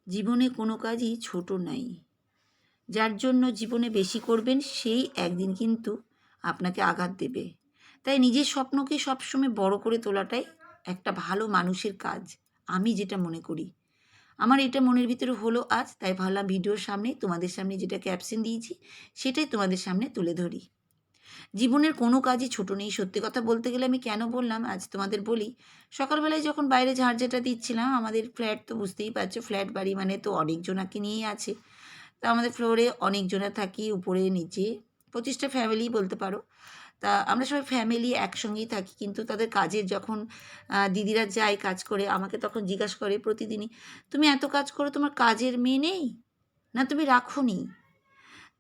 জীবনে কোনো কাজই ছোট নাই। যার জন্য জীবনে বেশি করবেন সেই একদিন কিন্তু আপনাকে আঘাত দেবে। তাই নিজের স্বপ্নকে সবসময় বড় করে তোলাটাই একটা ভালো মানুষের কাজ। আমি যেটা মনে করি। আমার এটা মনের ভিতরে হলো আজ, তাই ভাবলাম ভিডিওর সামনে তোমাদের সামনে যেটা ক্যাপশন দিয়েছি সেটাই তোমাদের সামনে তুলে ধরি। জীবনের কোনো কাজই ছোট নেই। সত্যি কথা বলতে গেলে আমি কেন বললাম আজ তোমাদের বলি। সকালবেলায় যখন বাইরে ঝাড়ঝাঁটা দিচ্ছিলাম, আমাদের ফ্ল্যাট তো বুঝতেই পারছো, ফ্ল্যাট বাড়ি মানে তো অনেকজনাকে নিয়েই আছে। তো আমাদের ফ্লোরে অনেকজনা থাকি, উপরে নিচে 25টা ফ্যামিলি বলতে পারো। তা আমরা সবাই ফ্যামিলি একসঙ্গেই থাকি, কিন্তু তাদের কাজের যখন দিদিরা যায় কাজ করে আমাকে তখন জিজ্ঞাসা করে প্রতিদিনই, তুমি এত কাজ করো, তোমার কাজের মেয়ে নেই, না তুমি রাখোনি?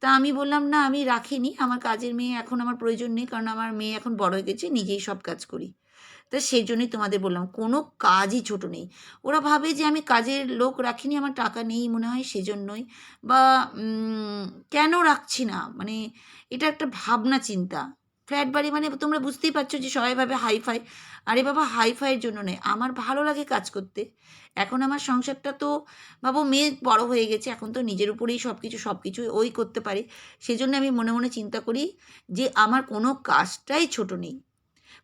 তা আমি বললাম, না আমি রাখিনি, আমার কাজের মেয়ে এখন আমার প্রয়োজন নেই, কারণ আমার মেয়ে এখন বড় হয়ে গেছে, নিজেই সব কাজ করি। তা সেই জন্যই তোমাদের বললাম কোনো কাজই ছোট নেই। ওরা ভাবে যে আমি কাজের লোক রাখিনি, আমার টাকা নেই মনে হয় সেজন্যই, বা কেন রাখছি না, মানে এটা একটা ভাবনা চিন্তা। ফ্ল্যাট বাড়ি মানে তোমরা বুঝতেই পারছো যে সবাই ভাবে হাইফাই। আরে বাবা, হাইফাইয়ের জন্য নয়, আমার ভালো লাগে কাজ করতে। এখন আমার সংসারটা তো ভাবো, মেয়ে বড় হয়ে গেছে, এখন তো নিজের উপরেই সব কিছু ওই করতে পারে। সেজন্য আমি মনে মনে চিন্তা করি যে আমার কোনো কাজটাই ছোট নেই।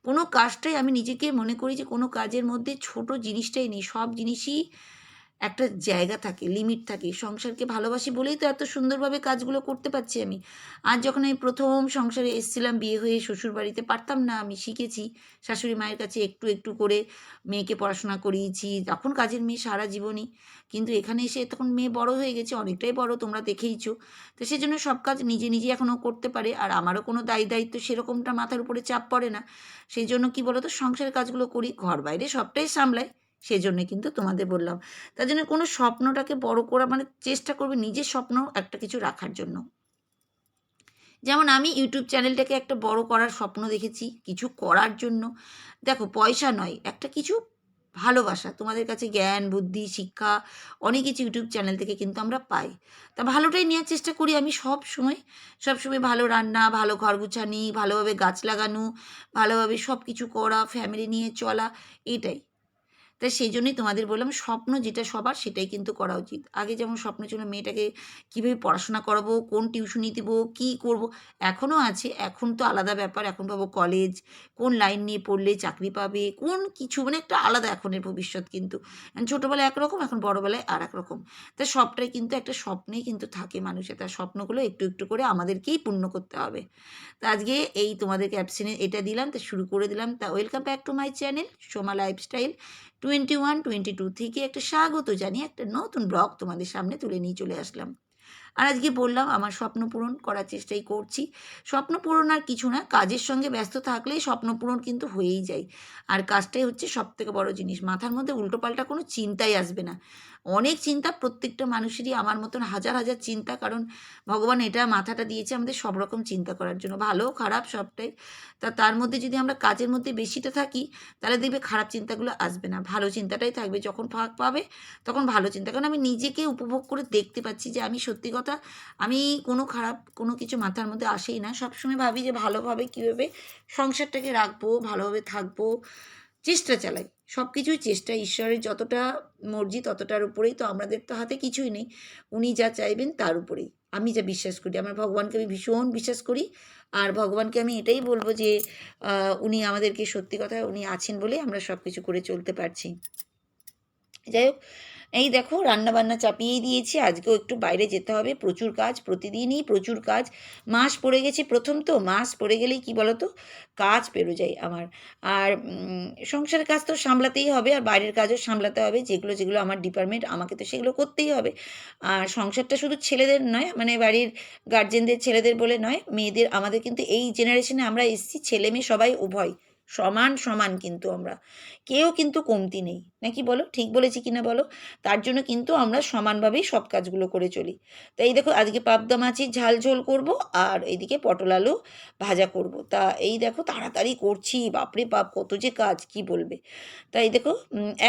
কোনো কাজটাই আমি নিজেকে মনে করি যে কোনো কাজের মধ্যে ছোট জিনিসটাই নেই। সব জিনিসই একটা জায়গা থাকে, লিমিট থাকে। সংসারকে ভালোবাসি বলেই তো এত সুন্দরভাবে কাজগুলো করতে পারছি আমি। আজ যখন আমি প্রথম সংসারে এসেছিলাম বিয়ে হয়ে শ্বশুরবাড়িতে, পারতাম না, আমি শিখেছি শাশুড়ি মায়ের কাছে একটু একটু করে মেয়েকে পড়াশোনা করিয়েছি। তখন কাজের মেয়ে সারা জীবনই। কিন্তু এখানে এসে তখন মেয়ে বড় হয়ে গেছে, অনেকটাই বড়, তোমরা দেখেইছো। তো সেজন্য সব কাজ নিজে নিজে এখনও করতে পারে, আর আমারও কোনো দায়িত্ব সেরকমটা মাথার উপরে চাপ পড়ে না। সেই জন্য কি বলো তো, সংসারের কাজগুলো করি, ঘর বাইরে সবটাই সামলাই। সেজন্যে কিন্তু তোমাদের বললাম। তার জন্য কোনো স্বপ্নটাকে বড় করা মানে চেষ্টা করবে নিজের স্বপ্ন একটা কিছু রাখার জন্য। যেমন আমি ইউটিউব চ্যানেলটাকে একটা বড় করার স্বপ্ন দেখেছি, কিছু করার জন্য। দেখো, পয়সা নয়, একটা কিছু ভালোবাসা, তোমাদের কাছে জ্ঞান, বুদ্ধি, শিক্ষা অনেক কিছু ইউটিউব চ্যানেল থেকে কিন্তু আমরা পাই। তা ভালোটাই নেওয়ার চেষ্টা করি আমি সবসময় ভালো রান্না, ভালো ঘর গুছানি, ভালোভাবে গাছ লাগানো, ভালোভাবে সব কিছু করা, ফ্যামিলি নিয়ে চলা, এটাই। তাই সেই জন্যই তোমাদের বললাম, স্বপ্ন যেটা সবার সেটাই কিন্তু করা উচিত। আগে যেমন স্বপ্ন ছিল মেয়েটাকে কীভাবে পড়াশোনা করাবো, কোন টিউশনি দেবো, কী করব, এখনও আছে। এখন তো আলাদা ব্যাপার, এখন পাবো কলেজ, কোন লাইন নিয়ে পড়লে চাকরি পাবে, কোন কিছু মানে একটা আলাদা এখনের ভবিষ্যৎ কিন্তু। ছোটোবেলায় একরকম, এখন বড়োবেলায় আর এক রকম। তা সবটাই কিন্তু একটা স্বপ্নেই কিন্তু থাকে মানুষের, তার স্বপ্নগুলো একটু একটু করে আমাদেরকেই পূর্ণ করতে হবে। তো আজকে এই তোমাদের ক্যাপশনে এটা দিলাম, তা শুরু করে দিলাম। তা welcome back to my channel Soma lifestyle 21-22 থেকে একটা স্বাগত জানিয়ে একটা নতুন ব্লগ তোমাদের সামনে তুলে নিয়ে চলে আসলাম। আর আজকে বললাম আমার স্বপ্ন পূরণ করার চেষ্টাই করছি। স্বপ্ন পূরণ আর কিছু না, কাজের সঙ্গে ব্যস্ত থাকলেই স্বপ্ন পূরণ কিন্তু হয়েই যায়। আর কাজটাই হচ্ছে সবথেকে বড় জিনিস। মাথার মধ্যে উল্টোপাল্টা কোনো চিন্তাই আসবে না। অনেক চিন্তা প্রত্যেকটা মানুষেরই, আমার মতন হাজার হাজার চিন্তা, কারণ ভগবান এটা মাথাটা দিয়েছে আমাদের সব রকম চিন্তা করার জন্য, ভালো খারাপ সবটাই। তা তার মধ্যে যদি আমরা কাজের মধ্যে বেশিটা থাকি, তাহলে দেখবে খারাপ চিন্তাগুলো আসবে না, ভালো চিন্তাটাই থাকবে। যখন ফাঁক পাবে তখন ভালো চিন্তা, কারণ আমি নিজেকে উপভোগ করে দেখতে পাচ্ছি যে আমি সত্যি কথা, আমি কোনো খারাপ কোনো কিছু মাথার মধ্যে আসেই না। সবসময় ভাবি যে ভালোভাবে কীভাবে সংসারটাকে রাখবো, ভালোভাবে থাকবো, চেষ্টা চালাই। সব কিছুই চেষ্টা, ঈশ্বরের যতটা মর্জি ততটার উপরেই তো, আমাদের তো হাতে কিছুই নেই। উনি যা চাইবেন তার উপরেই। আমি যা বিশ্বাস করি, আমার ভগবানকে আমি ভীষণ বিশ্বাস করি। আর ভগবানকে আমি এটাই বলবো যে উনি আমাদেরকে, সত্যি কথা উনি আছেন বলেই আমরা সব কিছু করে চলতে পারছি। যাই হোক, এই দেখো রান্নাবান্না চাপিয়েই দিয়েছি, আজকেও একটু বাইরে যেতে হবে, প্রচুর কাজ, প্রতিদিনই প্রচুর কাজ। মাস পড়ে গেছি, প্রথম তো মাস পড়ে গেলেই কি বলো তো, কাজ পেরো যায় আমার। আর সংসারের কাজ তো সামলাতেই হবে, আর বাইরের কাজও সামলাতে হবে, যেগুলো যেগুলো আমার ডিপার্টমেন্ট, আমাকে তো সেগুলো করতেই হবে। আর সংসারটা শুধু ছেলেদের নয়, মানে বাড়ির গার্জেনদের ছেলেদের বলে নয়, মেয়েদের, আমাদের কিন্তু এই জেনারেশনে আমরা এসেছি, ছেলে মেয়ে সবাই উভয় সমান সমান, কিন্তু আমরা কেউ কিন্তু কমতি নেই, নাকি বলো, ঠিক বলেছি কিনা বলো? তার জন্য কিন্তু আমরা সমানভাবেই সব কাজগুলো করে চলি। তো এই দেখো আজকে পাবদা মাছের ঝাল ঝোল করব, আর এইদিকে পটল আলু ভাজা করব। তা এই দেখো তাড়াতাড়ি করছি, বাপরে বাপ কত যে কাজ কি বলবে। তাই দেখো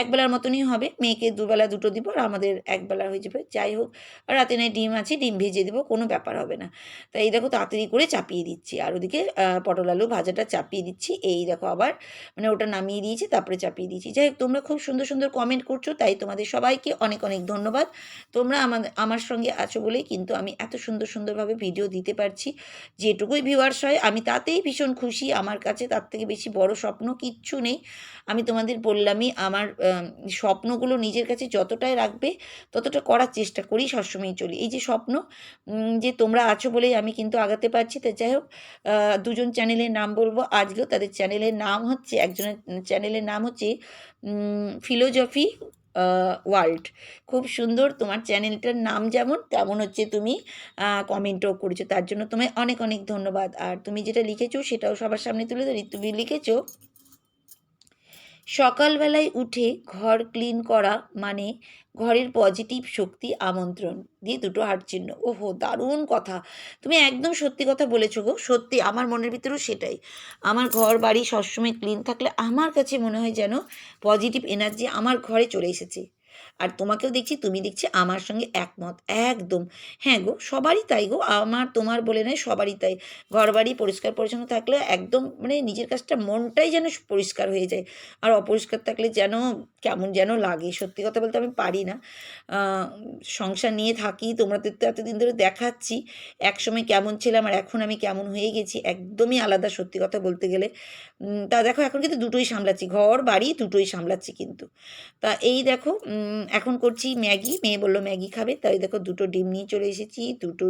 একবেলার মতনই হবে, মেয়েকে দুবেলা দুটো দিব, আর আমাদের একবেলা হয়ে যাবে। যাই হোক, আর রাতে নয় ডিম আছে, ডিম ভেজে দেবো, কোনো ব্যাপার হবে না। তাই এই দেখো তাড়াতাড়ি করে চাপিয়ে দিচ্ছি, আর ওদিকে পটল আলু ভাজাটা চাপিয়ে দিচ্ছি। এই দেখো আবার মানে ওটা নামিয়ে দিয়েছি, তারপরে চাপিয়ে দিয়েছি। যাই হোক, তোমরা খুব সুন্দর সুন্দর সুন্দর কমেন্ট করছো, তাই তোমাদের সবাইকে অনেক অনেক ধন্যবাদ। তোমরা আমার সঙ্গে আছো বলেই কিন্তু আমি এত সুন্দর সুন্দরভাবে ভিডিও দিতে পারছি। যেটুকুই ভিউয়ার্স হয় আমি তাতেই ভীষণ খুশি। আমার কাছে তার থেকে বেশি বড় স্বপ্ন কিচ্ছু নেই। আমি তোমাদের বললামই, আমার স্বপ্নগুলো নিজের কাছে যতটাই রাখবে ততটা করার চেষ্টা করি, সবসময়ই চলি। এই যে স্বপ্ন, যে তোমরা আছো বলেই আমি কিন্তু আগাতে পারছি। তো যাই হোক, দুজন চ্যানেলের নাম বলবো আজকেও। তাদের চ্যানেলের নাম হচ্ছে, একজনের চ্যানেলের নাম হচ্ছে ফিলোজফি ওয়ার্ল্ড। খুব সুন্দর, তোমার চ্যানেলটার নাম যেমন তেমন হচ্ছে তুমি কমেন্টও করেছো, তার জন্য তোমায় অনেক অনেক ধন্যবাদ। আর তুমি যেটা লিখেছো সেটাও সবার সামনে তুলে ধরি। তুমি লিখেছো, সকালবেলায় উঠে ঘর ক্লিন করা মানে ঘরের পজিটিভ শক্তি আমন্ত্রণ, দিয়ে দুটো হার্ট চিহ্ন। ওহো, দারুণ কথা। তুমি একদম সত্যি কথা বলেছো গো। সত্যি আমার মনের ভিতরেও সেটাই। আমার ঘর বাড়ি সবসময় ক্লিন থাকলে আমার কাছে মনে হয় যেন পজিটিভ এনার্জি আমার ঘরে চলে এসেছে। আর তোমাকেও দেখছি, তুমি দেখছি আমার সঙ্গে একমত একদম। হ্যাঁ গো, সবারই তাই গো, আমার তোমার বলে নয়, সবারই তাই। ঘর বাড়ি পরিষ্কার পরিচ্ছন্ন থাকলে একদম মানে নিজের কাছটা মনটাই যেন পরিষ্কার হয়ে যায়। আর অপরিষ্কার থাকলে যেন কেমন যেন লাগে। সত্যি কথা বলতে আমি পারি না। সংসার নিয়ে থাকি, তোমাদের তো এতদিন ধরে দেখাচ্ছি একসময় কেমন ছিলাম আর এখন আমি কেমন হয়ে গেছি, একদমই আলাদা সত্যি কথা বলতে গেলে। তা দেখো এখন কিন্তু দুটোই সামলাচ্ছি, ঘর বাড়ি দুটোই সামলাচ্ছি কিন্তু। তা এই দেখো, এখন করছি ম্যাগি। মেয়ে বললো ম্যাগি খাবে, তাই দেখো দুটো ডিম নিয়ে চলে এসেছি, দুটো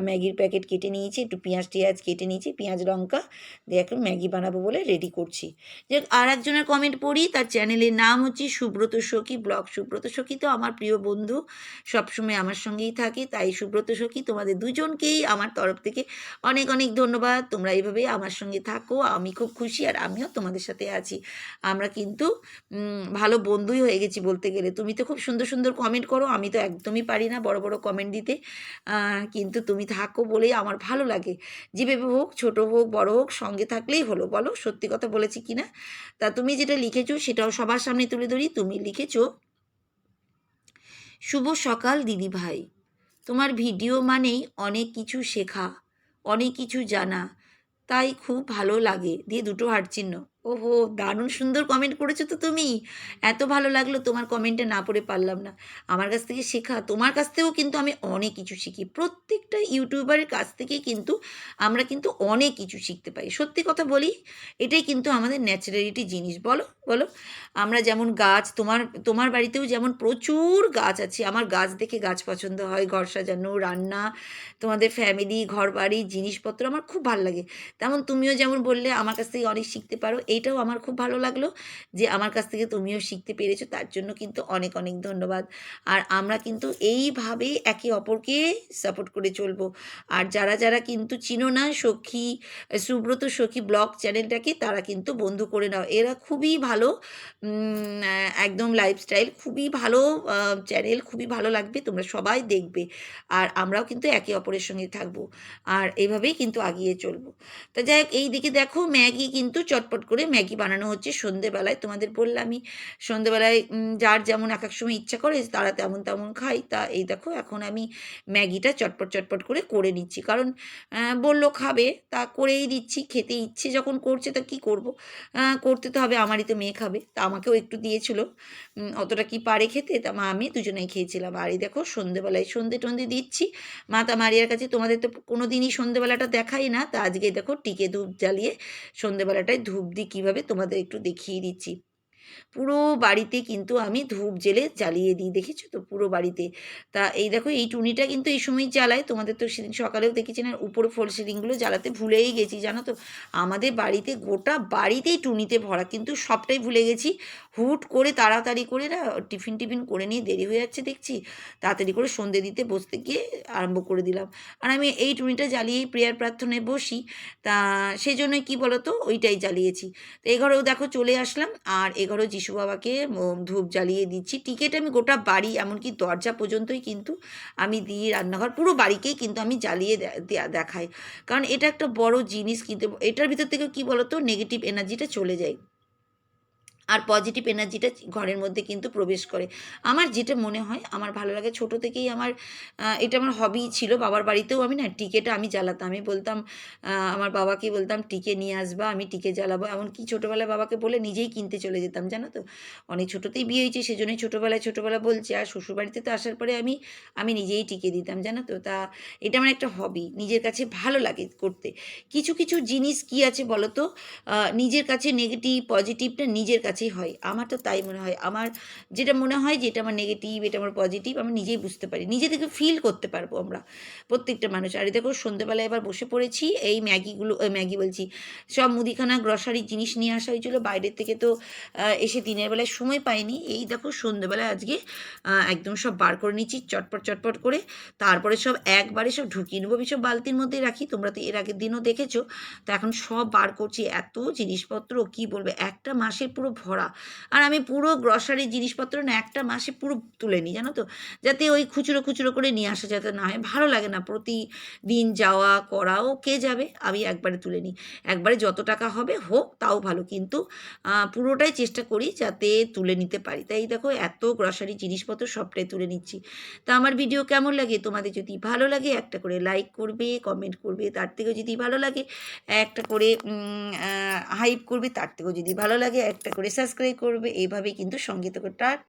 ম্যাগির প্যাকেট কেটে নিয়েছি, একটু পেঁয়াজ টিয়াজ কেটে নিয়েছি, পেঁয়াজ লঙ্কা দিয়ে এখন ম্যাগি বানাবো বলে রেডি করছি। যে আর একজনের কমেন্ট পড়ি, তার চ্যানেলের নাম হচ্ছে সুব্রত সখী ব্লগ। সুব্রত সখী তো আমার প্রিয় বন্ধু, সবসময় আমার সঙ্গেই থাকে। তাই সুব্রত সখী, তোমাদের দুজনকেই আমার তরফ থেকে অনেক অনেক ধন্যবাদ। তোমরা এইভাবেই আমার সঙ্গে থাকো, আমি খুব খুশি আর আমিও তোমাদের সাথে আছি। আমরা কিন্তু ভালো বন্ধুই হয়ে গেছি বলতে গেলে। তুমি তো খুব সুন্দর সুন্দর কমেন্ট করো, আমি তো একদমই পারি না বড় বড় কমেন্ট দিতে। কিন্তু তুমি থাকো বলেই আমার ভালো লাগে। যেভাবে হোক, ছোট হোক বড় হোক, সঙ্গে থাকলেই হলো। বলো সত্যি কথা বলেছি কি না? তা তুমি যেটা লিখেছো সেটাও সবার সামনে তুলে ধরি। তুমি লিখেছো, শুভ সকাল দিদি ভাই, তোমার ভিডিও মানেই অনেক কিছু শেখা, অনেক কিছু জানা, তাই খুব ভালো লাগে, দিয়ে দুটো হার্ট চিহ্ন। ওহো, দারুণ সুন্দর কমেন্ট করেছো তো তুমি। এত ভালো লাগলো, তোমার কমেন্টে না পড়ে পারলাম না। আমার কাছ থেকে শেখা, তোমার কাছ থেকেও কিন্তু আমি অনেক কিছু শিখি। প্রত্যেকটা ইউটিউবারের কাছ থেকে কিন্তু আমরা কিন্তু অনেক কিছু শিখতে পাই। সত্যি কথা বলি, এটাই কিন্তু আমাদের ন্যাচারালিটি জিনিস। বলো বলো, আমরা যেমন গাছ, তোমার তোমার বাড়িতেও যেমন প্রচুর গাছ আছে, আমার গাছ দেখে গাছ পছন্দ হয়, ঘর সাজানো, রান্না, তোমাদের ফ্যামিলি, ঘর বাড়ি, জিনিসপত্র আমার খুব ভালো লাগে। তেমন তুমিও যেমন বললে আমার কাছ থেকে অনেক শিখতে পারো, এইটাও আমার খুব ভালো লাগলো যে আমার কাছ থেকে তুমিও শিখতে পেরেছো, তার জন্য কিন্তু অনেক অনেক ধন্যবাদ। আর আমরা কিন্তু এইভাবেই একে অপরকে সাপোর্ট করে চলবো। আর যারা যারা কিন্তু চিনো না সখী, সুব্রত সখী ব্লগ চ্যানেলটাকে, তারা কিন্তু বন্ধু করে নাও। এরা খুবই ভালো, একদম লাইফস্টাইল খুবই ভালো চ্যানেল, খুবই ভালো লাগবে, তোমরা সবাই দেখবে। আর আমরাও কিন্তু একে অপরের সঙ্গে থাকবো আর এইভাবেই কিন্তু আগিয়ে চলবো। তা যাই হোক, এই দিকে দেখো ম্যাগি কিন্তু চটপট করে ম্যাগি বানানো হচ্ছে সন্ধেবেলায়। তোমাদের বললামই সন্ধেবেলায় যার যেমন এক এক সময় ইচ্ছা করে তারা তেমন তেমন খাই। তা এই দেখো এখন আমি ম্যাগিটা চটপট চটপট করে নিচ্ছি, কারণ বললো খাবে, তা করেই দিচ্ছি। খেতে ইচ্ছে যখন করছে তা কী করবো, করতে তো হবে, আমারই তো মেয়ে খাবে। তা আমাকেও একটু দিয়েছিল, অতটা কি পারে খেতে, তা মা আমি দুজনেই খেয়েছিলাম। আর এই দেখো সন্ধেবেলায় সন্ধে টন্ধে দিচ্ছি মাতা মারিয়ার কাছে। তোমাদের তো কোনো দিনই সন্ধেবেলাটা দেখাই না, তা আজকে দেখো টিকে ধূপ জ্বালিয়ে সন্ধেবেলাটায় ধূপ দিই কীভাবে তোমাদের একটু দেখিয়ে দিচ্ছি। পুরো বাড়িতে কিন্তু আমি ধূপ জেলে জ্বালিয়ে দিই, দেখেছো তো পুরো বাড়িতে। তা এই দেখো এই টুনিটা কিন্তু এই সময় জ্বালাই, তোমাদের তো সেদিন সকালেও দেখেছি না, উপরে ফল সিলিংগুলো জ্বালাতে ভুলেই গেছি জানো তো। আমাদের বাড়িতে গোটা বাড়িতেই টুনিতে ভরা, কিন্তু সবটাই ভুলে গেছি। হুট করে তাড়াতাড়ি করে না টিফিন টিফিন করে নিয়ে দেরি হয়ে যাচ্ছে দেখছি, তাড়াতাড়ি করে সন্ধে দিতে বসতে গিয়ে আরম্ভ করে দিলাম। আর আমি এই টুনিটা জ্বালিয়েই প্রেয়ার প্রার্থনায় বসি, তা সেই জন্যই কী বলো তো ওইটাই জ্বালিয়েছি। তো এই ঘরেও দেখো চলে আসলাম, আর এ ঘরেও যিশু বাবাকে ধূপ জ্বালিয়ে দিচ্ছি। টিকিট আমি গোটা বাড়ি এমনকি দরজা পর্যন্তই কিন্তু আমি দিই, রান্নাঘর পুরো বাড়িকেই কিন্তু আমি জ্বালিয়ে দেখাই। কারণ এটা একটা বড় জিনিস, কিন্তু এটার ভিতর থেকে কী বলো তো নেগেটিভ এনার্জিটা চলে যায়। আর পজিটিভ এনার্জিটা ঘরের মধ্যে কিন্তু প্রবেশ করে। আমার যেটা মনে হয়, আমার ভালো লাগে ছোটো থেকেই আমার এটা আমার হবি ছিল। বাবার বাড়িতেও আমি না টিকেটা আমি জ্বালাতাম। আমি বলতাম আমার বাবাকে বলতাম, "টিকে নিয়ে আসবা, আমি টিকে জ্বালাবো।" এমনকি ছোটোবেলায় বাবাকে বলে নিজেই কিনতে চলে যেতাম, জানো তো? অনেক ছোটোতেই বিয়ে হয়েছে, সেজন্যই ছোটোবেলা বলছি। আর শ্বশুরবাড়িতে তো আসার পরে আমি নিজেই টিকে দিতাম, জানো তো? তা এটা আমার একটা হবি। নিজের কাছে ভালো লাগে করতে। কিছু, কিছু জিনিস কী আছে বলো তো? নিজের কাছে নেগেটিভ, পজিটিভটা নিজের কাছেই হয়। আমার তো তাই মনে হয়। আমার যেটা মনে হয় যে এটা আমার নেগেটিভ, এটা আমার পজিটিভ, আমি নিজেই বুঝতে পারি। নিজে থেকে ফিল করতে পারবো আমরা, প্রত্যেকটা মানুষ। আর এই দেখো সন্ধ্যেবেলায় এবার বসে পড়েছি। এই ম্যাগি বলছি, সব মুদিখানা গ্রসারির জিনিস নিয়ে আসা হয়েছিল বাইরের থেকে, তো এসে দিনের বেলায় সময় পাইনি। এই দেখো সন্ধ্যেবেলায় আজকে একদম সব বার করে নিচ্ছি চটপট করে। তারপরে সব একবারে সব ঢুকিয়ে নেবো। আমি সব বালতির মধ্যেই রাখি। তোমরা তো এর আগের দিনও দেখেছো। তো এখন সব বার করছি। এত জিনিসপত্র কি বলবে, একটা মাসে পুরো ভরা। আর আমি পুরো গ্রসারির জিনিসপত্র না একটা মাসে পুরো তুলে নিই, জানো তো? যাতে ওই খুচরো করে নিয়ে আসা যাতে না হয়। ভালো লাগে না প্রতিদিন যাওয়া করাও, কে যাবে? আমি একবারে তুলে নিই। একবারে যত টাকা হবে হোক তাও ভালো, কিন্তু পুরোটাই চেষ্টা করি যাতে তুলে নিতে পারি। তাই দেখো এত গ্রসারি জিনিসপত্র সবটাই তুলে নিচ্ছি। তা আমার ভিডিও কেমন লাগে? তোমাদের যদি ভালো লাগে একটা করে লাইক করবে, কমেন্ট করবে। তার থেকেও যদি ভালো লাগে একটা করে হাইপ করবে। তার থেকেও যদি ভালো লাগে একটা করে সাবস্ক্রাইব করবে। এইভাবেই কিন্তু সঙ্গে থেকো।